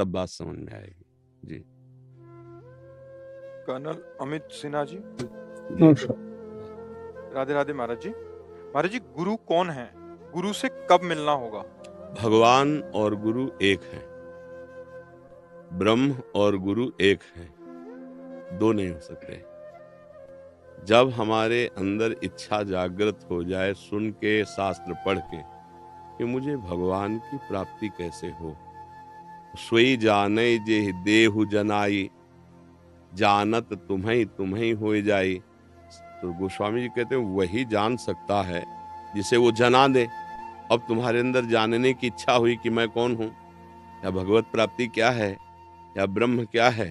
तब बात समझ में आएगी। जी। कर्नल अमित सिन्हा जी। नमस्कार। राधे राधे महाराज जी। महाराज जी, गुरु कौन है? गुरु से कब मिलना होगा? भगवान और गुरु एक हैं, ब्रह्म और गुरु एक हैं, दो नहीं हो सकते। जब हमारे अंदर इच्छा जागृत हो जाए, सुन के शास्त्र पढ़ के कि मुझे भगवान की प्राप्ति कैसे हो, सोई जाने जे देहु जनाई, जानत तुम्हें तुम्हें हो जाई। तो गोस्वामी जी कहते हैं वही जान सकता है जिसे वो जना दे। अब तुम्हारे अंदर जानने की इच्छा हुई कि मैं कौन हूं, या भगवत प्राप्ति क्या है, या ब्रह्म क्या है,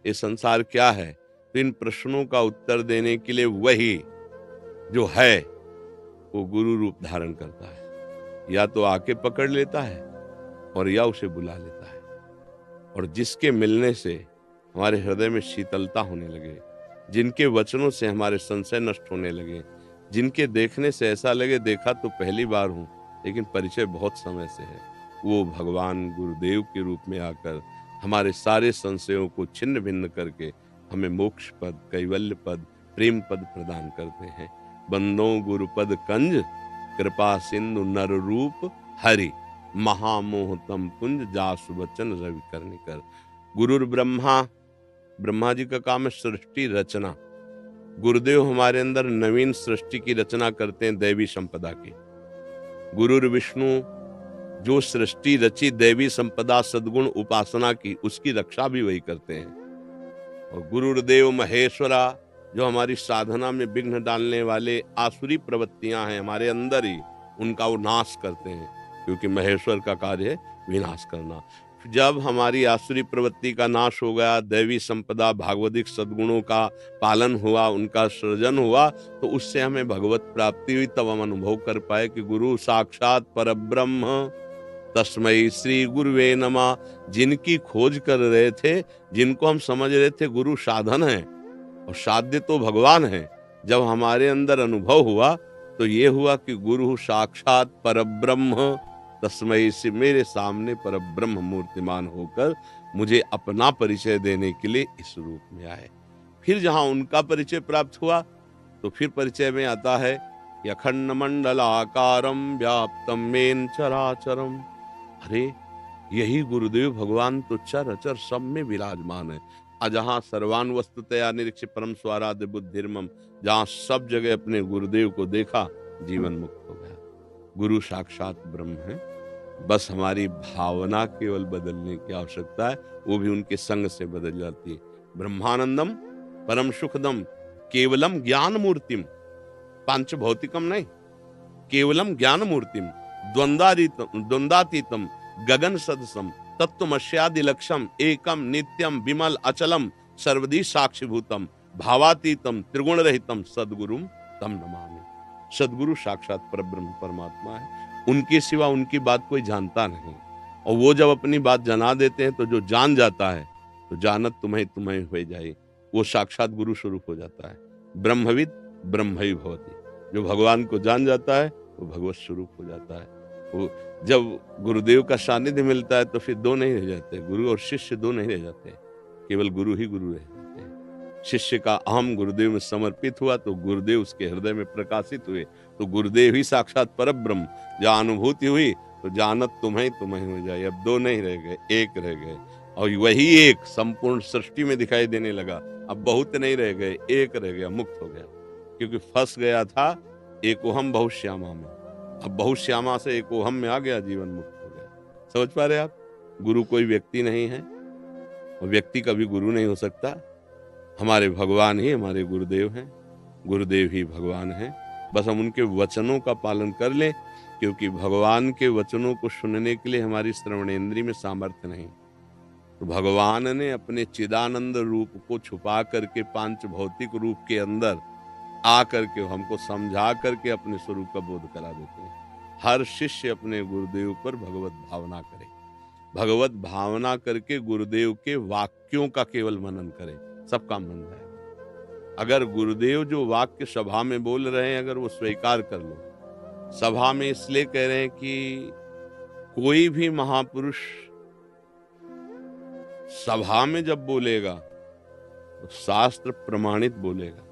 ये संसार क्या है, तो इन प्रश्नों का उत्तर देने के लिए वही जो है वो गुरु रूप धारण करता है। या तो आके पकड़ लेता है और या उसे बुला लेता है। और जिसके मिलने से हमारे हृदय में शीतलता होने लगे, जिनके वचनों से हमारे संशय नष्ट होने लगे, जिनके देखने से ऐसा लगे देखा तो पहली बार हूं लेकिन परिचय बहुत समय से है, वो भगवान गुरुदेव के रूप में आकर हमारे सारे संशयों को छिन्न भिन्न करके हमें मोक्ष पद, कैवल्य पद, प्रेम पद प्रदान करते हैं। बंदो गुरुपद कंज, कृपा सिंधु नर रूप हरि, महामोहतम कुंज जासु वचन रवि करने कर। गुरुर ब्रह्मा, ब्रह्मा जी का काम है सृष्टि रचना। गुरुदेव हमारे अंदर नवीन सृष्टि की रचना करते हैं, दैवी संपदा की। गुरुर विष्णु, जो सृष्टि रची दैवी संपदा सद्गुण उपासना की, उसकी रक्षा भी वही करते हैं। और गुरुदेव महेश्वरा, जो हमारी साधना में विघ्न डालने वाले आसुरी प्रवृत्तियां हैं हमारे अंदर ही, उनका वो नाश करते हैं, क्योंकि महेश्वर का कार्य है विनाश करना। जब हमारी आसुरी प्रवृत्ति का नाश हो गया, दैवी संपदा भागवतिक सद्गुणों का पालन हुआ, उनका सृजन हुआ, तो उससे हमें भगवत प्राप्ति हुई। तब हम अनुभव कर पाए कि गुरु साक्षात परब्रह्म तस्मै श्री गुरुवे नमः। जिनकी खोज कर रहे थे, जिनको हम समझ रहे थे गुरु साधन है और साध्य तो भगवान है, जब हमारे अंदर अनुभव हुआ तो ये हुआ कि गुरु साक्षात परब्रह्म तस्मै से, मेरे सामने परब्रह्म मूर्तिमान होकर मुझे अपना परिचय देने के लिए इस रूप में आए। फिर जहां उनका परिचय प्राप्त हुआ तो फिर परिचय में आता है कि अखंड मंडलाकारम व्याप्तम मेन चराचरम। अरे यही गुरुदेव भगवान तो चर अचर सब में विराजमान है। अजहां सर्वान वस्तुतया निरीक्ष परम स्वाराध्य बुद्धिर्मम, जहां सब जगह अपने गुरुदेव को देखा, जीवन मुक्त हो गया। गुरु साक्षात ब्रह्म है, बस हमारी भावना केवल बदलने की आवश्यकता है, वो भी उनके संग से बदल जाती है। ब्रह्मानंदम परम सुखदम केवलम ज्ञान मूर्तिम, पांच भौतिकम नहीं, केवलम ज्ञान मूर्तिम द्वंद्वातीतम गगन सदसम तत्वमस्यादि लक्ष्यम एकम नित्यम विमल अचलम सर्वदी साक्षीभूतम भावातीतम त्रिगुण रहितम सद्गुरुम तम नमामि। सद्गुरु साक्षात परब्रह्म परमात्मा है, उनके सिवा उनकी बात कोई जानता नहीं। और वो जब अपनी बात जना देते हैं तो जो जान जाता है तो जानत तुम्हें तुम्हें हो जाए, वो साक्षात गुरु स्वरूप हो जाता है। ब्रह्मविद ब्रह्मई भवति, जो भगवान को जान जाता है वो भगवत स्वरूप हो जाता है। वो जब गुरुदेव का सानिध्य मिलता है तो फिर दो नहीं रह जाते, गुरु और शिष्य दो नहीं रह जाते, केवल गुरु ही गुरु रह जाते हैं। शिष्य का अहम गुरुदेव में समर्पित हुआ तो गुरुदेव उसके हृदय में प्रकाशित हुए, तो गुरुदेव ही साक्षात परब्रह्म। जहाँ अनुभूति हुई तो जानत तुम्हें तुम्हें हो जाए, अब दो नहीं रह गए, एक रह गए। और वही एक संपूर्ण सृष्टि में दिखाई देने लगा। अब बहुत नहीं रह गए, एक रह गया, मुक्त हो गया, क्योंकि फंस गया था एकोहम बहुश्यामा में। अब बहुश्यामा से एकोहम में आ गया, जीवन मुक्त हो गया। समझ पा रहे आप? गुरु कोई व्यक्ति नहीं है और व्यक्ति कभी गुरु नहीं हो सकता। हमारे भगवान ही हमारे गुरुदेव हैं, गुरुदेव ही भगवान हैं। बस हम उनके वचनों का पालन कर लें, क्योंकि भगवान के वचनों को सुनने के लिए हमारी श्रवणेंद्रिय में सामर्थ्य नहीं। तो भगवान ने अपने चिदानंद रूप को छुपा करके पांच भौतिक रूप के अंदर आ करके हमको समझा करके अपने स्वरूप का बोध करा देते हैं। हर शिष्य अपने गुरुदेव पर भगवत भावना करे, भगवत भावना करके गुरुदेव के वाक्यों का केवल मनन करे, सब काम बन जाएगा। अगर गुरुदेव जो वाक्य सभा में बोल रहे हैं अगर वो स्वीकार कर लो, सभा में इसलिए कह रहे हैं कि कोई भी महापुरुष सभा में जब बोलेगा तो शास्त्र प्रमाणित बोलेगा,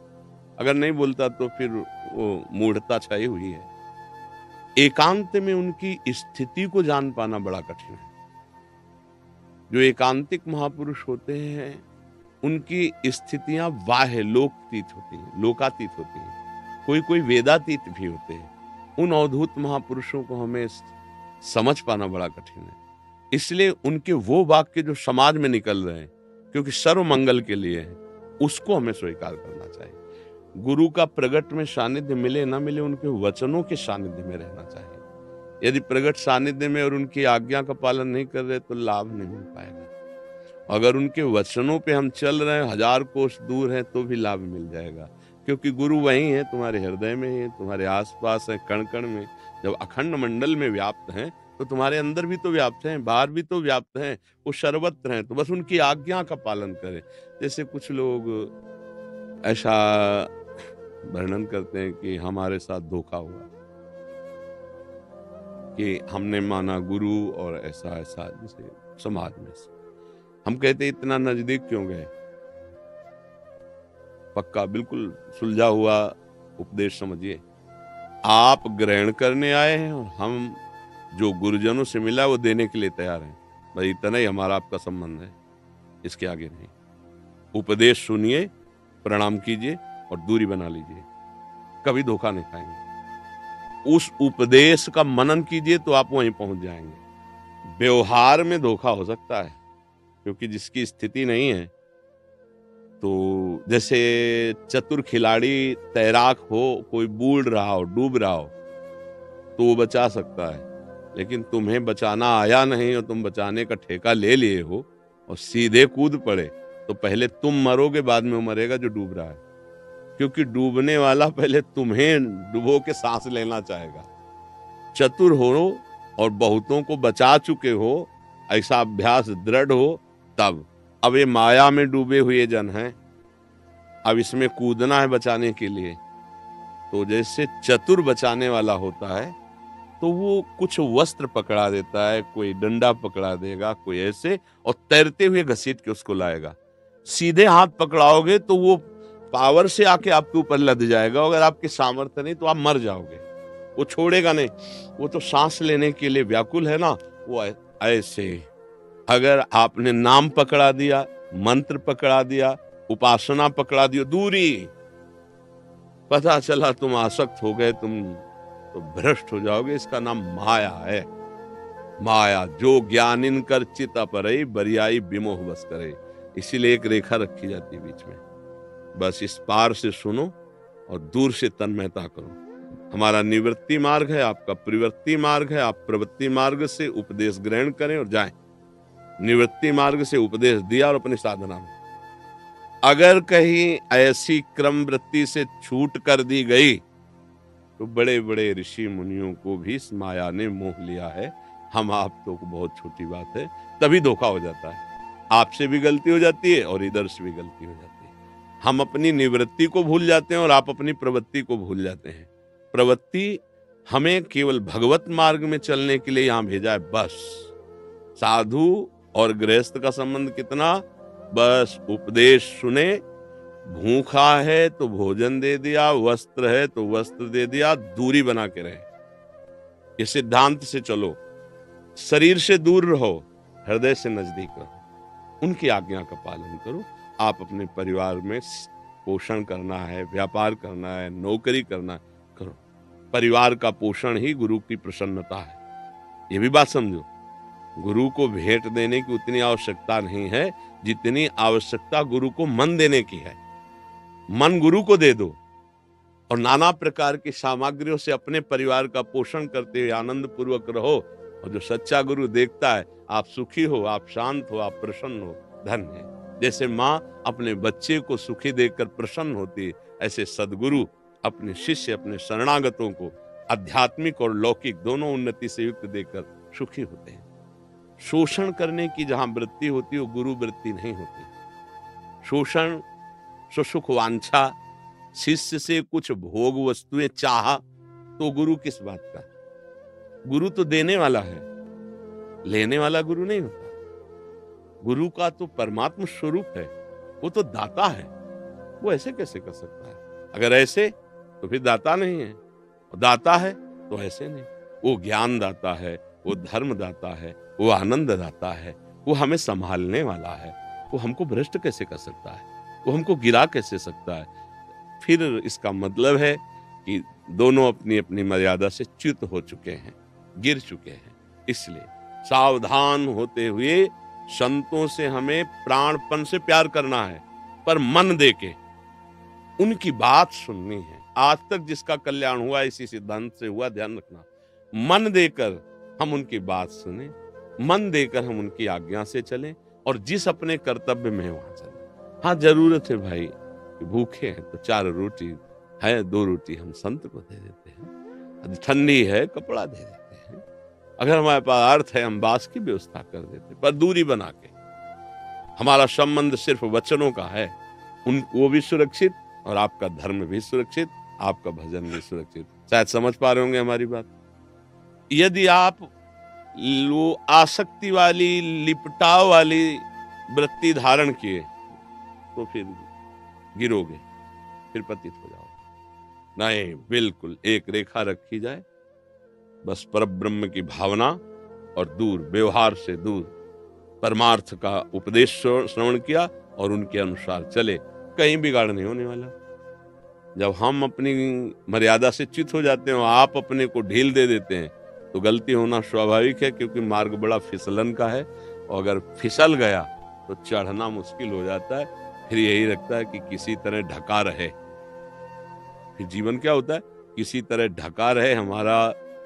अगर नहीं बोलता तो फिर वो मूढ़ता छाई हुई है। एकांत में उनकी स्थिति को जान पाना बड़ा कठिन है। जो एकांतिक महापुरुष होते हैं उनकी स्थितियां बाह्य लोकातीत होती हैं, लोकातीत होती हैं, कोई कोई वेदातीत भी होते हैं। उन अवधूत महापुरुषों को हमें समझ पाना बड़ा कठिन है। इसलिए उनके वो वाक्य जो समाज में निकल रहे हैं, क्योंकि सर्व मंगल के लिए है, उसको हमें स्वीकार करना चाहिए। गुरु का प्रगट में सानिध्य मिले ना मिले, उनके वचनों के सानिध्य में रहना चाहिए। यदि प्रगट सानिध्य में और उनकी आज्ञा का पालन नहीं कर रहे तो लाभ नहीं मिल पाएगा। अगर उनके वचनों पे हम चल रहे हैं, 1000 कोस दूर हैं, तो भी लाभ मिल जाएगा, क्योंकि गुरु वही है, तुम्हारे हृदय में है, तुम्हारे आसपास है, कण कण में। जब अखंड मंडल में व्याप्त हैं तो तुम्हारे अंदर भी तो व्याप्त हैं, बाहर भी तो व्याप्त हैं, वो सर्वत्र हैं। तो बस उनकी आज्ञा का पालन करें। जैसे कुछ लोग ऐसा वर्णन करते हैं कि हमारे साथ धोखा हुआ, कि हमने माना गुरु और ऐसा ऐसा, जैसे समाज में से हम कहते इतना नजदीक क्यों गए। पक्का बिल्कुल सुलझा हुआ उपदेश समझिए। आप ग्रहण करने आए हैं और हम जो गुरुजनों से मिला वो देने के लिए तैयार हैं। भाई इतना ही हमारा आपका संबंध है, इसके आगे नहीं। उपदेश सुनिए, प्रणाम कीजिए और दूरी बना लीजिए, कभी धोखा नहीं खाएंगे। उस उपदेश का मनन कीजिए तो आप वहीं पहुंच जाएंगे। व्यवहार में धोखा हो सकता है, क्योंकि जिसकी स्थिति नहीं है, तो जैसे चतुर खिलाड़ी तैराक हो, कोई बूढ़ रहा हो, डूब रहा हो, तो वो बचा सकता है। लेकिन तुम्हें बचाना आया नहीं और तुम बचाने का ठेका ले लिए हो और सीधे कूद पड़े, तो पहले तुम मरोगे, बाद में वो मरेगा जो डूब रहा है। क्योंकि डूबने वाला पहले तुम्हें डुबो के सांस लेना चाहेगा। चतुर हो और बहुतों को बचा चुके हो, ऐसा अभ्यास दृढ़ हो, तब। अब ये माया में डूबे हुए जन हैं, अब इसमें कूदना है बचाने के लिए। तो जैसे चतुर बचाने वाला होता है, तो वो कुछ वस्त्र पकड़ा देता है, कोई डंडा पकड़ा देगा, कोई ऐसे, और तैरते हुए घसीट के उसको लाएगा। सीधे हाथ पकड़ाओगे तो वो पावर से आके आपके ऊपर लद जाएगा, अगर आपके सामर्थ्य नहीं तो आप मर जाओगे। वो छोड़ेगा नहीं, वो तो सांस लेने के लिए व्याकुल है ना। वो ऐसे अगर आपने नाम पकड़ा दिया, मंत्र पकड़ा दिया, उपासना पकड़ा दिया, दूरी, पता चला तुम आसक्त हो गए, तुम तो भ्रष्ट हो जाओगे। इसका नाम माया है। माया जो ज्ञानिन कर चित अपरई, बरियाई विमोह बस करे। इसीलिए एक रेखा रखी जाती है बीच में, बस इस पार से सुनो और दूर से तन्मयता करो। हमारा निवृत्ति मार्ग है, आपका प्रवृत्ति मार्ग है। आप प्रवृत्ति मार्ग से उपदेश ग्रहण करें और जाएं, निवृत्ति मार्ग से उपदेश दिया और अपनी साधना में। अगर कहीं ऐसी क्रम वृत्ति से छूट कर दी गई तो बड़े बड़े ऋषि मुनियों को भी इस माया ने मोह लिया है। हम आप तो बहुत छोटी बात है, तभी धोखा हो जाता है। आपसे भी गलती हो जाती है और इधर से भी गलती हो जाती है। हम अपनी निवृत्ति को भूल जाते हैं और आप अपनी प्रवृत्ति को भूल जाते हैं। प्रवृत्ति हमें केवल भगवत मार्ग में चलने के लिए यहां भेजा है, बस। साधु और गृहस्थ का संबंध कितना, बस उपदेश सुने, भूखा है तो भोजन दे दिया, वस्त्र है तो वस्त्र दे दिया, दूरी बना के रहे। इस सिद्धांत से चलो, शरीर से दूर रहो, हृदय से नजदीक रहो, उनकी आज्ञा का पालन करो। आप अपने परिवार में पोषण करना है, व्यापार करना है, नौकरी करना है, करो। परिवार का पोषण ही गुरु की प्रसन्नता है। ये भी बात समझो। गुरु को भेंट देने की उतनी आवश्यकता नहीं है जितनी आवश्यकता गुरु को मन देने की है। मन गुरु को दे दो और नाना प्रकार की सामग्रियों से अपने परिवार का पोषण करते हुए आनंद पूर्वक रहो। और जो सच्चा गुरु देखता है आप सुखी हो, आप शांत हो, आप प्रसन्न हो, धन्य है। जैसे माँ अपने बच्चे को सुखी देखकर प्रसन्न होती है, ऐसे सद्गुरु अपने शिष्य, अपने शरणागतों को आध्यात्मिक और लौकिक दोनों उन्नति से युक्त देखकर सुखी होते हैं। शोषण करने की जहां वृत्ति होती है वो गुरु वृत्ति नहीं होती। शोषण, सुसुख वांछा, शिष्य से कुछ भोग वस्तुएं चाहा, तो गुरु किस बात का। गुरु तो देने वाला है, लेने वाला गुरु नहीं होता। गुरु का तो परमात्म स्वरूप है, वो तो दाता है, वो ऐसे कैसे कर सकता है? अगर ऐसे तो फिर दाता नहीं है, और दाता है तो ऐसे नहीं। वो ज्ञान दाता है, वो धर्म दाता है, वो आनंद दाता है, वो हमें संभालने वाला है। वो हमको भ्रष्ट कैसे कर सकता है? वो हमको गिरा कैसे सकता है? फिर इसका मतलब है कि दोनों अपनी अपनी मर्यादा से च्युत हो चुके हैं, गिर चुके हैं। इसलिए सावधान होते हुए संतों से हमें प्राणपन से प्यार करना है, पर मन दे के उनकी बात सुननी है। आज तक जिसका कल्याण हुआ इसी सिद्धांत से हुआ, ध्यान रखना। मन देकर हम उनकी बात सुने, मन देकर हम उनकी आज्ञा से चलें, और जिस अपने कर्तव्य में है वहां चलें। हाँ, जरूरत है भाई कि भूखे हैं तो 4 रोटी है, 2 रोटी हम संत को दे देते हैं। ठंडी है, कपड़ा दे देते हैं। अगर हमारे पास अर्थ है, हम बास की व्यवस्था कर देते हैं, पर दूरी बना के। हमारा संबंध सिर्फ वचनों का है, वो भी सुरक्षित और आपका धर्म भी सुरक्षित, आपका भजन भी सुरक्षित। शायद समझ पा रहे होंगे हमारी बात। यदि आप वो आसक्ति वाली, लिपटाव वाली वृत्ति धारण किए तो फिर गिरोगे, फिर पतित हो जाओगे। नहीं, बिल्कुल एक रेखा रखी जाए, बस परब्रह्म की भावना, और दूर, व्यवहार से दूर, परमार्थ का उपदेश श्रवण किया और उनके अनुसार चले, कहीं बिगाड़ नहीं होने वाला। जब हम अपनी मर्यादा से च्युत हो जाते हैं और आप अपने को ढील दे देते हैं, तो गलती होना स्वाभाविक है, क्योंकि मार्ग बड़ा फिसलन का है, और अगर फिसल गया तो चढ़ना मुश्किल हो जाता है। फिर यही लगता है कि किसी तरह ढका रहे। फिर जीवन क्या होता है? किसी तरह ढका रहे हमारा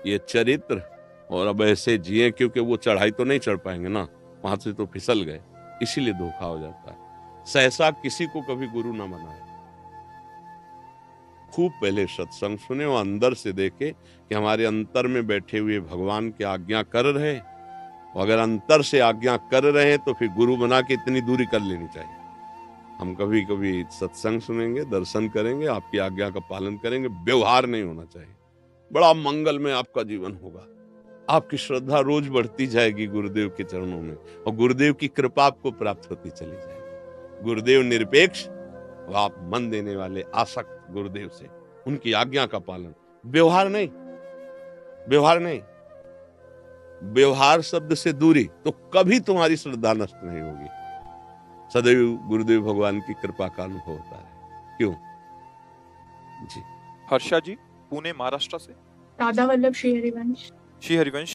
ये चरित्र, और अब ऐसे जिए, क्योंकि वो चढ़ाई तो नहीं चढ़ पाएंगे ना, वहां से तो फिसल गए, इसीलिए धोखा हो जाता है। सहसा किसी को कभी गुरु ना बनाए। खूब पहले सत्संग सुने और अंदर से देखे कि हमारे अंतर में बैठे हुए भगवान की आज्ञा कर रहे, और अगर अंतर से आज्ञा कर रहे हैं तो फिर गुरु बना के इतनी दूरी कर लेनी चाहिए। हम कभी कभी सत्संग सुनेंगे, दर्शन करेंगे, आपकी आज्ञा का पालन करेंगे, व्यवहार नहीं होना चाहिए। बड़ा मंगल में आपका जीवन होगा, आपकी श्रद्धा रोज बढ़ती जाएगी गुरुदेव के चरणों में, और गुरुदेव की कृपा आपको प्राप्त होती चली जाएगी। गुरुदेव निरपेक्ष, और आप मन देने वाले आसक्त गुरुदेव से, उनकी आज्ञा का पालन, व्यवहार नहीं। व्यवहार नहीं, व्यवहार शब्द से दूरी, तो कभी तुम्हारी श्रद्धा नष्ट नहीं होगी। सदैव गुरुदेव भगवान की कृपा का अनुभव होता है। क्यों जी? हर्षा जी, पुणे महाराष्ट्र से। राधा वल्लभ श्री हरिवंश। श्री हरिवंश